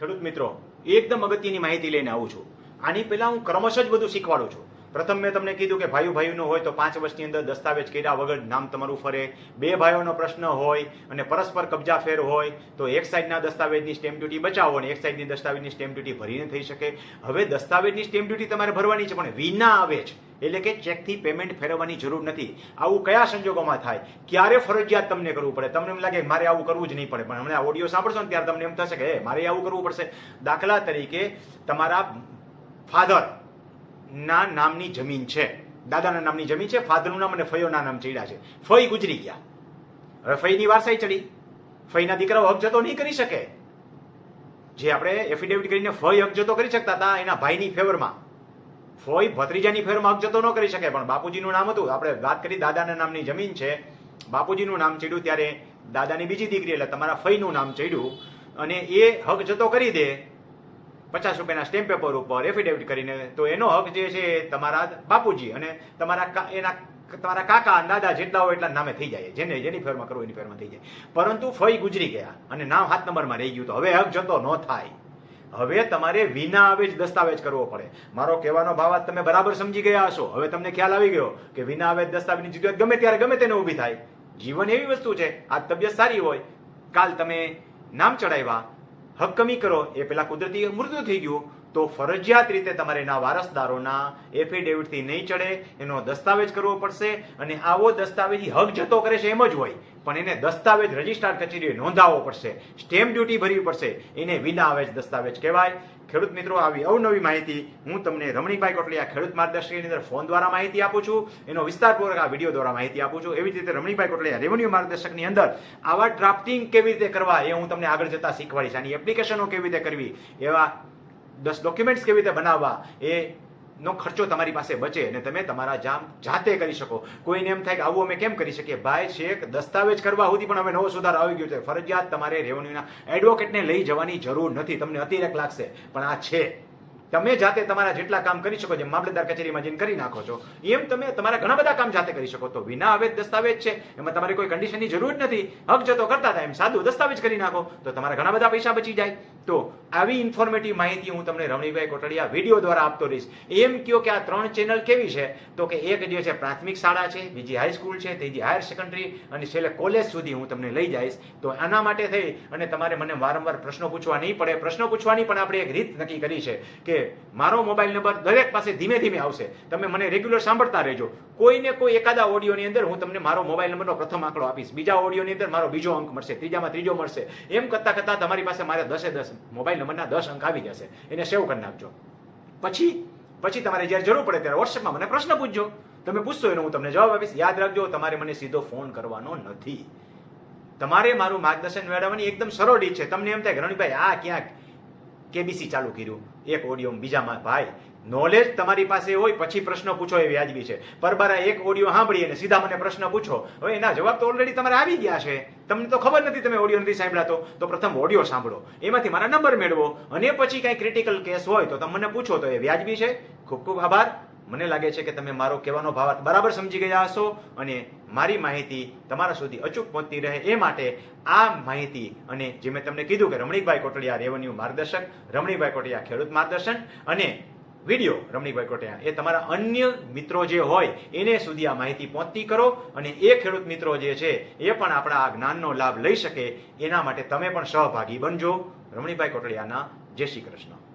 ખેડૂત મિત્રો, એકદમ અગત્યની માહિતી લઈને આવું છું. આની પહેલા હું ક્રમશઃ જ બધું શીખવાડું છું. પ્રથમ મેં તમને કીધું કે ભાઈનું હોય તો 5 વર્ષની અંદર દસ્તાવેજ કર્યા વગર નામ તમારું ફરે. 2 ભાઈઓનો પ્રશ્ન હોય અને પરસ્પર કબજા ફેર હોય તો એક સાઈડના દસ્તાવેજની સ્ટેમ્પ ડ્યુટી બચાવો અને એક સાઈડની દસ્તાવેજની સ્ટેમ્પ ડ્યુટી ભરીને થઈ શકે. હવે દસ્તાવેજની સ્ટેમ્પ ડ્યુટી તમારે ભરવાની છે, પણ વિના આવે છે, એટલે કે ચેકથી પેમેન્ટ ફેરવવાની જરૂર નથી. આવું કયા સંજોગોમાં થાય, ક્યારે ફરજિયાત તમને કરવું પડે? તમને એમ લાગે મારે આવું કરવું જ નહીં પડે, પણ હમણાં ઓડિયો સાંભળશો ને ત્યારે તમને એમ થશે કે મારે આવું કરવું પડશે. દાખલા તરીકે તમારા ફાધર ના નામની જમીન છે, દાદાના નામની જમીન છે, ફાધરનું નામ અને ફઈઓના નામ ચડ્યા છે. ફઈ ગુજરી ગયા, હવે ફઈની વારસાઈ ચડી, ફઈના દીકરાઓ હક જતો નહીં કરી શકે. જે આપણે એફિડેવિટ કરીને ફઈ હક જતો કરી શકતા હતા એના ભાઈની ફેવરમાં, ફોઈ ભત્રીજાની ફેરમાં હક જતો ન કરી શકે. પણ બાપુજીનું નામ હતું, આપણે વાત કરી દાદાના નામની જમીન છે, બાપુજીનું નામ ચડ્યું ત્યારે દાદાની બીજી દીકરી એટલે તમારા ફઈનું નામ ચડ્યું અને એ હક જતો કરી દે 50 રૂપિયાના સ્ટેમ્પ પેપર ઉપર એફિડેવિટ કરીને, તો એનો હક જે છે તમારા બાપુજી અને તમારા કાકા દાદા જેટલા હોય એટલા નામે થઈ જાય, જેની ફેરમાં કરવું એની ફેરમાં થઈ જાય. પરંતુ ફઈ ગુજરી ગયા અને નામ 7 નંબરમાં રહી ગયું, તો હવે હક જતો ન થાય. હવે તમારે વિના આવે જ દસ્તાવેજ કરવો પડે. મારો કહેવાનો ભાવ તમે બરાબર સમજી ગયા હશો. હવે તમને ખ્યાલ આવી ગયો કે વિના આવે દસ્તાવેજની જરૂરિયાત ગમે ત્યારે ગમે તેને ઊભી થાય. જીવન એવી વસ્તુ છે, આ તબિયત સારી હોય, કાલ તમે નામ ચડાવ્યા, હક કમી કરો, એ પેલા કુદરતી મૃત્યુ થઈ ગયું, તો ફરજિયાત રીતે તમારે એના વારસદારોના એફિડેવિટથી નહીં ચડે, એનો દસ્તાવેજ કરવો પડશે. અને આવો દસ્તાવેજ હક જતો કરે છે એમ જ હોય, પણ એને દસ્તાવેજ રજિસ્ટ્રાર કચેરીએ નોંધાવવો પડશે, સ્ટેમ્પ ડ્યુટી ભરવી પડશે. એને વિના આવે દસ્તાવેજ કહેવાય. ખેડૂત મિત્રો, આવી અવનવી માહિતી હું તમને રમણીકભાઈ કોટલિયા ખેડૂત માર્ગદર્શકની અંદર ફોન દ્વારા માહિતી આપું છું, એનો વિસ્તારપૂર્વક આ વિડીયો દ્વારા માહિતી આપું છું. એવી જ રીતે રમણીકભાઈ કોટલિયા રેવન્યુ માર્ગદર્શકની અંદર આવા ડ્રાફ્ટિંગ કેવી રીતે કરવા એ હું તમને આગળ જતા શીખવાડીશ. આની એપ્લિકેશનો કેવી રીતે કરવી, એવા 10 ડોક્યુમેન્ટ્સ કેવી રીતે બનાવવા, નો ખર્ચો તમારી પાસે બચે અને તમે તમારા જાતે કરી શકો. કોઈને એમ થાય કે આવું અમે કેમ કરી શકીએ? ભાઈ છેક દસ્તાવેજ કરવા સુધી પણ હવે નવો સુધાર આવી ગયો છે. ફરજિયાત તમારે રેવન્યુના એડવોકેટને લઈ જવાની જરૂર નથી. તમને અતિરેક લાગશે, પણ આ છે. તમે જાતે તમારા જેટલા કામ કરી શકો, જેમ મામલતદાર કચેરીમાં જઈને કરી નાખો છો, એમ તમે તમારા ઘણા બધા કામ જાતે કરી શકો. તો વિના આવે દસ્તાવેજ છે, એમાં તમારે કોઈ કન્ડિશનની જરૂર નથી. હક જતો કરતા હતા એમ સાદું દસ્તાવેજ કરી નાખો તો તમારા ઘણા બધા પૈસા બચી જાય. તો આવી ઇન્ફોર્મેટિવ માહિતી હું તમને રમણીકભાઈ કોટલિયા વિડીયો દ્વારા આપતો રહીશ. એમ કહો કે આ 3 ચેનલ કેવી છે, તો કે એક જે છે પ્રાથમિક શાળા છે, બીજી હાઈસ્કૂલ છે, ત્રીજી હાયર સેકન્ડરી અને છેલ્લે કોલેજ સુધી હું તમને લઈ જઈશ. તો આના માટે થઈ અને તમારે મને વારંવાર પ્રશ્નો પૂછવા નહીં પડે. પ્રશ્નો પૂછવાની પણ આપણે એક રીત નક્કી કરી છે કે મારો મોબાઈલ નંબર દરેક પાસે ધીમે ધીમે આવશે. તમે મને રેગ્યુલર સાંભળતા રહેજો. કોઈને કોઈ એકાદા ઓડિયોની અંદર હું તમને મારો મોબાઈલ નંબરનો પ્રથમ આંકડો આપીશ, બીજા ઓડિયોની અંદર મારો બીજો અંક મળશે, ત્રીજામાં ત્રીજો મળશે. એમ કરતા કરતા તમારી પાસે મારે 10 મોબાઈલ નંબરના 10 અંક આવી જશે. એને સેવ કરી નાખજો. પછી તમારે જ્યારે જરૂર પડે ત્યારે વોટ્સએપમાં મને પ્રશ્ન પૂછજો. તમે પૂછશો એનો હું તમને જવાબ આપીશ. યાદ રાખજો, તમારે મને સીધો ફોન કરવાનો નથી. તમારે મારું માર્ગદર્શન મેળવવાની એકદમ સરળ રીત છે. તમને એમ થાય કે રણજીભાઈ આ ક્યાંક કેબીસી ચાલુ કર્યું, એક ઓડિયો બીજામાં. ભાઈ નોલેજ તમારી પાસે હોય પછી પ્રશ્ન પૂછો એ વ્યાજબી છે. પરબારા એક ઓડિયો સાંભળી અને સીધા મને પ્રશ્ન પૂછો, હવે એના જવાબ તો ઓલરેડી તમારે આવી ગયા છે. તમને તો ખબર નથી, તમે ઓડિયો નથી સાંભળ્યા તો પ્રથમ ઓડિયો સાંભળો, એમાંથી મારા નંબર મેળવો અને પછી કાંઈ ક્રિટિકલ કેસ હોય તો તમે મને પૂછો, તો એ વ્યાજબી છે. ખૂબ ખૂબ આભાર. મને લાગે છે કે તમે મારો કહેવાનો ભાવ બરાબર સમજી ગયા હશો અને મારી માહિતી તમારા સુધી અચૂક પહોંચતી રહે એ માટે આ માહિતી અને જે મેં તમને કીધું કે રમણીકભાઈ કોટલિયા રેવન્યુ માર્ગદર્શક, રમણીકભાઈ કોટલિયા ખેડૂત માર્ગદર્શન અને વિડીયો રમણીકભાઈ કોટલિયા, એ તમારા અન્ય મિત્રો જે હોય એને સુધી આ માહિતી પહોંચતી કરો અને એ ખેડૂત મિત્રો જે છે એ પણ આપણા આ જ્ઞાનનો લાભ લઈ શકે. એના માટે તમે પણ સહભાગી બનજો. રમણીકભાઈ કોટલિયાના જય શ્રી કૃષ્ણ.